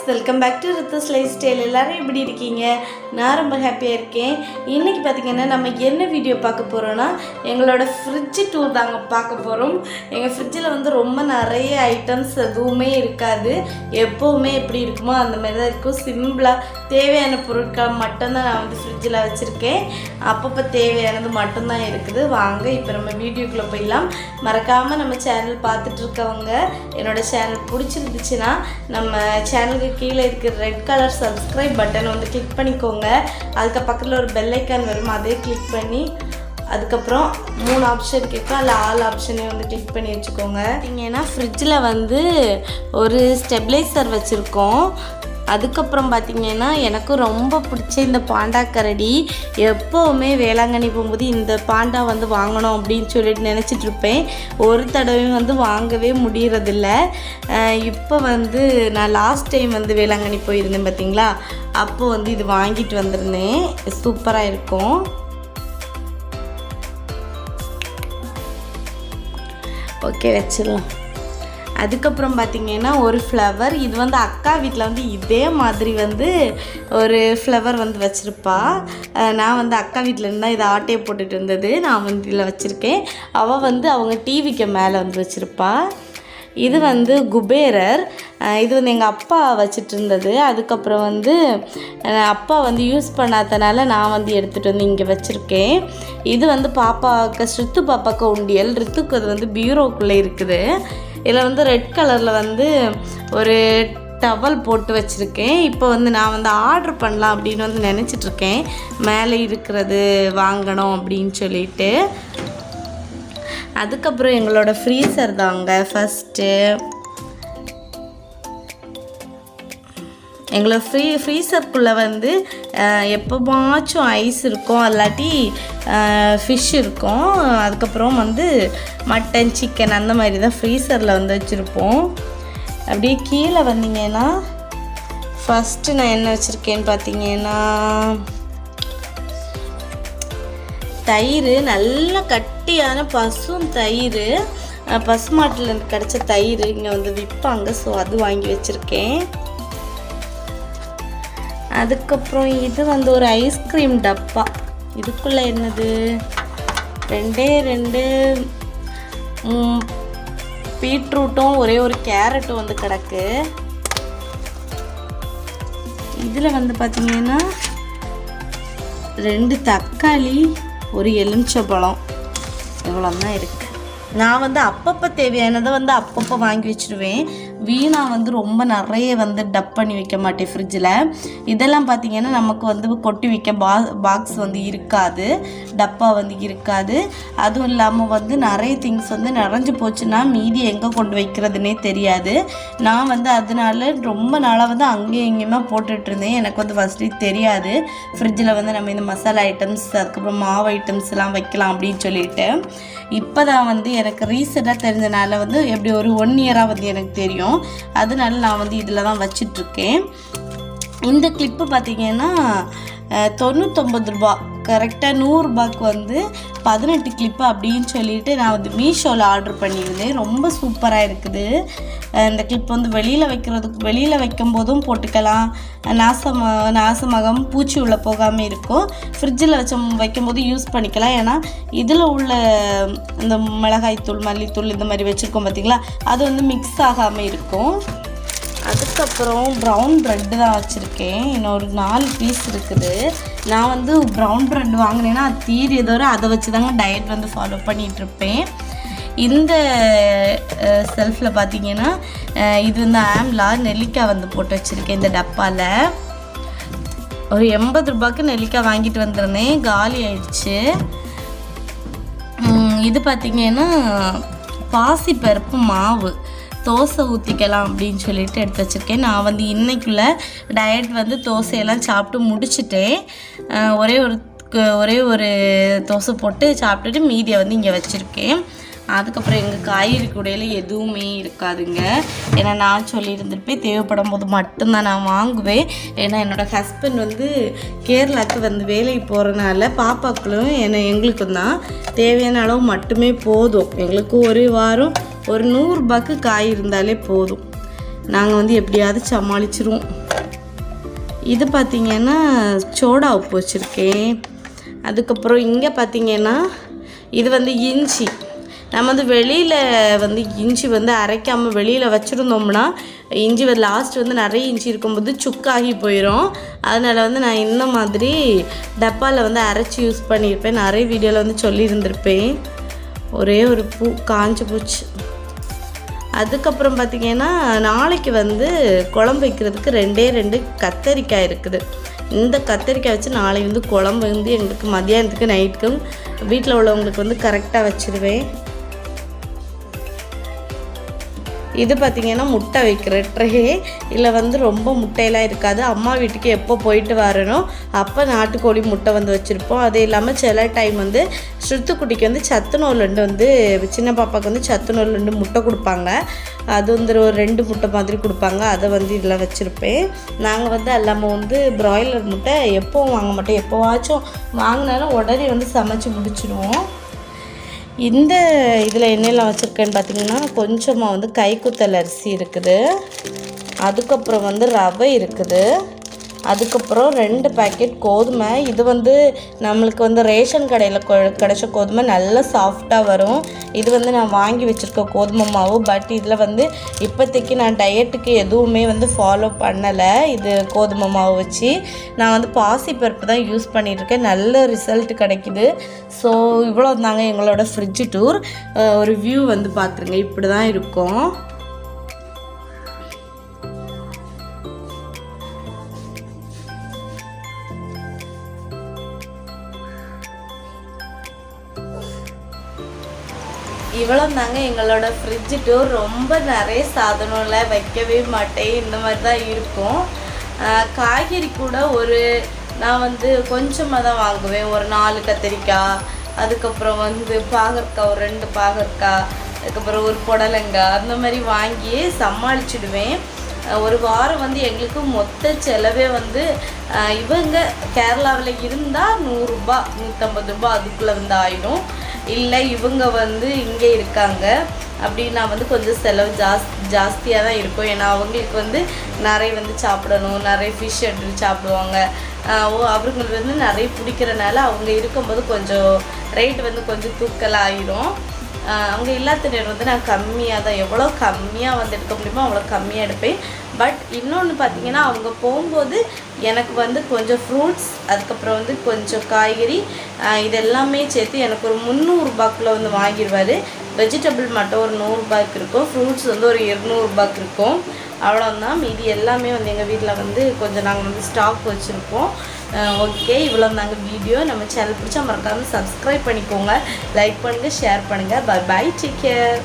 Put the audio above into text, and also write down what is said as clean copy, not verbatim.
Welcome back to ரித்தஸ் life style. எல்லோரும் எப்படி இருக்கீங்க? நான் ரொம்ப ஹாப்பியாக இருக்கேன். இன்றைக்கி பார்த்திங்கன்னா நம்ம என்ன வீடியோ பார்க்க போகிறோன்னா எங்களோட ஃப்ரிட்ஜு டூர் தாங்க பார்க்க போகிறோம். எங்கள் ஃப்ரிட்ஜில் வந்து ரொம்ப நிறைய ஐட்டம்ஸ் எதுவுமே இருக்காது. எப்போவுமே எப்படி இருக்குமோ அந்த மாதிரி தான் இருக்கும். சிம்பிளாக தேவையான பொருட்கள் மட்டும்தான் நான் வந்து ஃப்ரிட்ஜில் வச்சுருக்கேன். அப்பப்போ தேவையானது மட்டும்தான் இருக்குது. வாங்க இப்போ நம்ம வீடியோக்குள்ளே போயிடலாம். மறக்காமல் நம்ம சேனல் பார்த்துட்ருக்கவங்க என்னோடய சேனல் பிடிச்சிருந்துச்சுன்னா நம்ம சேனலுக்கு கீழே இருக்கிற ரெட் கலர் சப்ஸ்கிரைப் பட்டன் வந்து கிளிக் பண்ணிக்கோங்க. அதுக்கு பக்கத்தில் ஒரு பெல் ஐக்கான் வரும், அதே கிளிக் பண்ணி அதுக்கப்புறம் 3 ஆப்ஷன் கேட்கும், அதில் ஆல் ஆப்ஷனையும் வந்து கிளிக் பண்ணி வச்சுக்கோங்க. ஏன்னா ஃப்ரிட்ஜில் வந்து ஒரு ஸ்டெபிளைசர் வச்சுருக்கோம். அதுக்கப்புறம் பார்த்திங்கன்னா எனக்கும் ரொம்ப பிடிச்ச இந்த பாண்டா கரடி. எப்போவுமே வேளாங்கண்ணி போகும்போது இந்த பாண்டா வந்து வாங்கணும் அப்படின்னு சொல்லிட்டு நினச்சிட்ருப்பேன். ஒரு தடவையும் வந்து வாங்கவே முடியறதில்ல. இப்போ வந்து நான் லாஸ்ட் டைம் வந்து வேளாங்கண்ணி போயிருந்தேன் பார்த்திங்களா, அப்போ வந்து இது வாங்கிட்டு வந்திருந்தேன். சூப்பராக இருக்கும். ஓகே, வச்சிடலாம். அதுக்கப்புறம் பார்த்திங்கன்னா ஒரு ஃப்ளவர், இது வந்து அக்கா வீட்டில் வந்து இதே மாதிரி வந்து ஒரு ஃப்ளவர் வந்து வச்சுருப்பா. நான் வந்து அக்கா வீட்டில் இருந்தால் இதை ஆட்டையை போட்டுட்டு இருந்தது, நான் வந்து இதில் வச்சுருக்கேன். அவள் வந்து அவங்க டிவிக்கு மேலே வந்து வச்சுருப்பா. இது வந்து குபேரர். இது வந்து எங்கள் அப்பா வச்சுட்டு இருந்தது. அதுக்கப்புறம் வந்து அப்பா வந்து யூஸ் பண்ணாதனால நான் வந்து எடுத்துகிட்டு வந்து இங்கே வச்சுருக்கேன். இது வந்து பாப்பாவுக்கு ரித்து பாப்பாவுக்கு உண்டியல். ரித்துக்கு அது வந்து பியூரோக்குள்ளே இருக்குது. இதில் வந்து ரெட் கலரில் வந்து ஒரு டவல் போட்டு வச்சுருக்கேன். இப்போ வந்து நான் வந்து ஆர்டர் பண்ணலாம் அப்படின்னு வந்து நினச்சிட்ருக்கேன். மேலே இருக்கிறது வாங்கணும் அப்படின்னு சொல்லிட்டு. அதுக்கப்புறம் எங்களோட ஃப்ரீசர் தாங்க ஃபஸ்ட்டு. எங்களோட ஃப்ரீசருக்குள்ளே வந்து எப்போமாச்சும் ஐஸ் இருக்கும், இல்லாட்டி ஃபிஷ் இருக்கும். அதுக்கப்புறம் வந்து மட்டன், சிக்கன் அந்த மாதிரி தான் ஃப்ரீசரில் வந்து வச்சுருப்போம். அப்படியே கீழே வந்தீங்கன்னா ஃபஸ்ட்டு நான் என்ன வச்சுருக்கேன்னு பார்த்தீங்கன்னா தயிர், நல்ல கட்டியான பசும் தயிர், பசுமாட்டில் கிடச்ச தயிர் இங்கே வந்து விற்பாங்க. ஸோ அது வாங்கி வச்சுருக்கேன். அதுக்கப்புறம் இது வந்து ஒரு ஐஸ்கிரீம் டப்பா. இதுக்குள்ளே என்னது, 2 பீட்ரூட்டும் ஒரு கேரட்டும் வந்து கிடக்கு. இதில் வந்து பார்த்திங்கன்னா 2 தக்காளி, ஒரு எலுமிச்சம்பழம், இவ்வளோதான் இருக்குது. நான் வந்து அப்பப்போ தேவையானதை வந்து அப்பப்போ வாங்கி வச்சுருவேன். வீணாக வந்து ரொம்ப நிறைய வந்து டப் பண்ணி வைக்க மாட்டேன் ஃப்ரிட்ஜில். இதெல்லாம் பார்த்திங்கன்னா நமக்கு வந்து கொட்டி வைக்க பாக்ஸ் வந்து இருக்காது, டப்பா வந்து இருக்காது. அதுவும் இல்லாமல் வந்து நிறைய திங்ஸ் வந்து நிறைஞ்சு போச்சுன்னா மீதி எங்கே கொண்டு வைக்கிறதுனே தெரியாது. நான் வந்து அதனால ரொம்ப நாளாக வந்து அங்கேயும் இங்கேயுமா போட்டுட்ருந்தேன். எனக்கு வந்து ஃபஸ்ட்டு தெரியாது ஃப்ரிட்ஜில் வந்து நம்ம இந்த மசாலா ஐட்டம்ஸ், அதுக்கப்புறம் மாவு ஐட்டம்ஸ்லாம் வைக்கலாம் அப்படின்னு சொல்லிட்டு. இப்போ தான் வந்து எனக்கு ரீசெண்டாக தெரிஞ்சனால வந்து எப்படி ஒரு 1 இயராக வந்து எனக்கு தெரியும். அதனால நான் வந்து இதில் தான் வச்சிட்ருக்கேன். இந்த கிளிப்பு பார்த்திங்கன்னா 99 ரூபா, கரெக்டாக 100 ரூபாய்க்கு வந்து 18 கிளிப்பு அப்படின்னு சொல்லிட்டு நான் வந்து மீஷோவில் ஆர்டர் பண்ணியிருந்தேன். ரொம்ப சூப்பராக இருக்குது. இந்த கிளிப் வந்து வெளியில் வைக்கும் போதும் போட்டுக்கலாம், நாசமாகம் பூச்சி உள்ளே போகாமல் இருக்கும். ஃப்ரிட்ஜில் வைக்கும்போது யூஸ் பண்ணிக்கலாம். ஏன்னா இதில் உள்ள இந்த மிளகாய்த்தூள், மல்லித்தூள் இந்த மாதிரி வச்சுருக்கோம் பார்த்திங்களா, அது வந்து மிக்ஸ் ஆகாமல் இருக்கும். அதுக்கப்புறம் ப்ரௌன் ப்ரெட்டு தான் வச்சுருக்கேன். இன்னொரு 4 பீஸ் இருக்குது. நான் வந்து ப்ரௌன் ப்ரெட் வாங்கினேன்னா அது தீரியதோட அதை வச்சு தாங்க டயட் வந்து ஃபாலோ பண்ணிகிட்ருப்பேன். இந்த செல்ஃபில் பார்த்திங்கன்னா இது வந்து ஆம்லா நெல்லிக்காய் வந்து போட்டு வச்சுருக்கேன். இந்த டப்பாவில் ஒரு 80 ரூபாய்க்கு நெல்லிக்காய் வாங்கிட்டு வந்திருந்தேன், காலி ஆயிடுச்சு. இது பார்த்திங்கன்னா பாசிப்பருப்பு மாவு, தோசை ஊற்றிக்கலாம் அப்படின்னு சொல்லிட்டு எடுத்து வச்சுருக்கேன். நான் வந்து இன்றைக்குள்ளே டயட் வந்து தோசையெல்லாம் சாப்பிட்டு முடிச்சுட்டேன். ஒரே ஒரு தோசை போட்டு சாப்பிட்டுட்டு மீதியை வந்து இங்கே வச்சுருக்கேன். அதுக்கப்புறம் எங்கள் காய்கறி கூடையில் எதுவுமே இருக்காதுங்க. ஏன்னா நான் சொல்லியிருந்திருப்பேன் தேவைப்படும் போது மட்டும்தான் நான் வாங்குவேன். ஏன்னா என்னோடய ஹஸ்பண்ட் வந்து கேரளாவுக்கு வந்து வேலைக்கு போகிறனால பாப்பாக்களும் எங்களுக்கும் தான் தேவையான அளவு மட்டுமே போதும். எங்களுக்கு ஒரு வாரம் ஒரு 100 ரூபாய்க்கு காய் இருந்தாலே போதும். நாங்கள் வந்து எப்படியாவது சமாளிச்சிருவோம். இது பார்த்திங்கன்னா சோடா உப்பு வச்சுருக்கேன். அதுக்கப்புறம் இங்கே பார்த்திங்கன்னா இது வந்து இஞ்சி. நம்ம வந்து வெளியில் வந்து இஞ்சி வந்து அரைக்காமல் வெளியில் வச்சுருந்தோம்னா இஞ்சி வந்து லாஸ்ட் வந்து நிறைய இஞ்சி இருக்கும்போது சுக்காகி போயிடும். அதனால் வந்து நான் இந்த மாதிரி டப்பாவில் வந்து அரைச்சி யூஸ் பண்ணியிருப்பேன். நிறைய வீடியோவில் வந்து சொல்லியிருந்திருப்பேன். ஒரே ஒரு பூ காஞ்சி போச்சு. அதுக்கப்புறம் பார்த்திங்கன்னா நாளைக்கு வந்து குழம்பு வைக்கிறதுக்கு 2 கத்தரிக்காய் இருக்குது. இந்த கத்தரிக்காய் வச்சு நாளைக்கு வந்து குழம்பு வந்து எங்களுக்கு மதியானத்துக்கு நைட்டுக்கும் வீட்டில் உள்ளவங்களுக்கு வந்து கரெக்டாக வச்சுருவேன். இது பார்த்திங்கன்னா முட்டை வைக்கிற ட்ரே. இல்லை வந்து ரொம்ப முட்டையெல்லாம் இருக்காது. அம்மா வீட்டுக்கு எப்போ போயிட்டு வரணும் அப்போ நாட்டுக்கோழி முட்டை வந்து வச்சுருப்போம். அது இல்லாமல் சில டைம் வந்து ஸ்ருத்துக்குட்டிக்கு வந்து சத்துணவுலண்டு வந்து சின்ன பாப்பாவுக்கு வந்து சத்துணவுலண்டு முட்டை கொடுப்பாங்க. அது வந்து ஒரு 2 முட்டை மாதிரி கொடுப்பாங்க. அதை வந்து இதில் வச்சுருப்பேன். நாங்கள் வந்து எல்லாமே வந்து ப்ராய்லர் முட்டை எப்போவும் வாங்க மாட்டோம். எப்போவாச்சும் வாங்கினாலும் உடனே வந்து சமைச்சு முடிச்சிடுவோம். இந்த இதில் என்னெல்லாம் வச்சுருக்கேன்னு பார்த்திங்கன்னா கொஞ்சமாக வந்து கைக்குத்தல் அரிசி இருக்குது. அதுக்கப்புறம் வந்து ரவை இருக்குது. அதுக்கப்புறம் 2 பேக்கெட் கோதுமை. இது வந்து நம்மளுக்கு வந்து ரேஷன் கடையில் கிடைச்ச கோதுமை நல்லா சாஃப்டாக வரும். இது வந்து நான் வாங்கி வச்சுருக்க கோதுமை மாவு. பட் இதில் வந்து இப்போதைக்கு நான் டயட்டுக்கு எதுவுமே வந்து ஃபாலோ பண்ணலை. இது கோதுமை மாவு வச்சு நான் வந்து பாசிப்பருப்பு தான் யூஸ் பண்ணிகிட்ருக்கேன். நல்ல ரிசல்ட் கிடைக்கிது. ஸோ இவ்வளோ தாங்க எங்களோட ஃப்ரிட்ஜ் டூர். ஒரு வியூ வந்து பார்த்துருங்க, இப்படி தான் இருக்கும். இவ்வளோ தாங்க எங்களோட ஃப்ரிட்ஜ் டூர். ரொம்ப நிறைய சாதனம்லாம் வைக்கவே மாட்டேன், இந்த மாதிரி தான் இருக்கும். காய்கறி கூட நான் வந்து கொஞ்சமாக தான் வாங்குவேன். ஒரு 4 கத்திரிக்காய், அதுக்கப்புறம் வந்து பாகற்காய், ஒரு 2 பாகற்காய், அதுக்கப்புறம் ஒரு புடலங்காய், அந்த மாதிரி வாங்கி சமாளிச்சிடுவேன். ஒரு வாரம் வந்து எங்களுக்கு மொத்த செலவே வந்து இவங்க கேரளாவில் இருந்தால் 100 ரூபா 150 ரூபா அதுக்குள்ளே வந்து ஆயிடும். இல்லை இவங்க வந்து இங்கே இருக்காங்க அப்படின்னா வந்து கொஞ்சம் செலவு ஜாஸ்தியாக தான் இருக்கும். ஏன்னா அவங்களுக்கு வந்து நிறைய வந்து சாப்பிடணும், நிறைய ஃபிஷ் எடுத்து சாப்பிடுவாங்க. அவங்களுக்கு வந்து நிறைய பிடிக்கிறனால அவங்க இருக்கும்போது கொஞ்சம் ரேட் வந்து கொஞ்சம் தூக்கலாகிடும். அவங்க இல்லாத நேரம் வந்து நான் கம்மியாக தான், எவ்வளோ கம்மியாக வந்து எடுக்க முடியுமோ அவ்வளோ கம்மியாக எடுப்பேன். பட் இன்னொன்று பார்த்திங்கன்னா அவங்க போகும்போது எனக்கு வந்து கொஞ்சம் ஃப்ரூட்ஸ், அதுக்கப்புறம் வந்து கொஞ்சம் காய்கறி, இதெல்லாமே சேர்த்து எனக்கு ஒரு 300 ரூபாய்க்குள்ளே வந்து வாங்கிடுவார். வெஜிடபிள் மட்டும் ஒரு 100 ரூபாய்க்கு இருக்கும், ஃப்ரூட்ஸ் வந்து ஒரு 200 ரூபாய்க்கு இருக்கும். அவ்வளோதான். மீதி எல்லாமே வந்து எங்கள் வீட்டில் வந்து கொஞ்சம் நாங்கள் வந்து ஸ்டாக் வச்சுருப்போம். ஓகே, இவ்வளோ தாங்க வீடியோ. நம்ம சேனல் பிடிச்சா மறக்காமல் சப்ஸ்கிரைப் பண்ணிக்கோங்க, லைக் பண்ணுங்கள், ஷேர் பண்ணுங்கள். Bye bye, take care.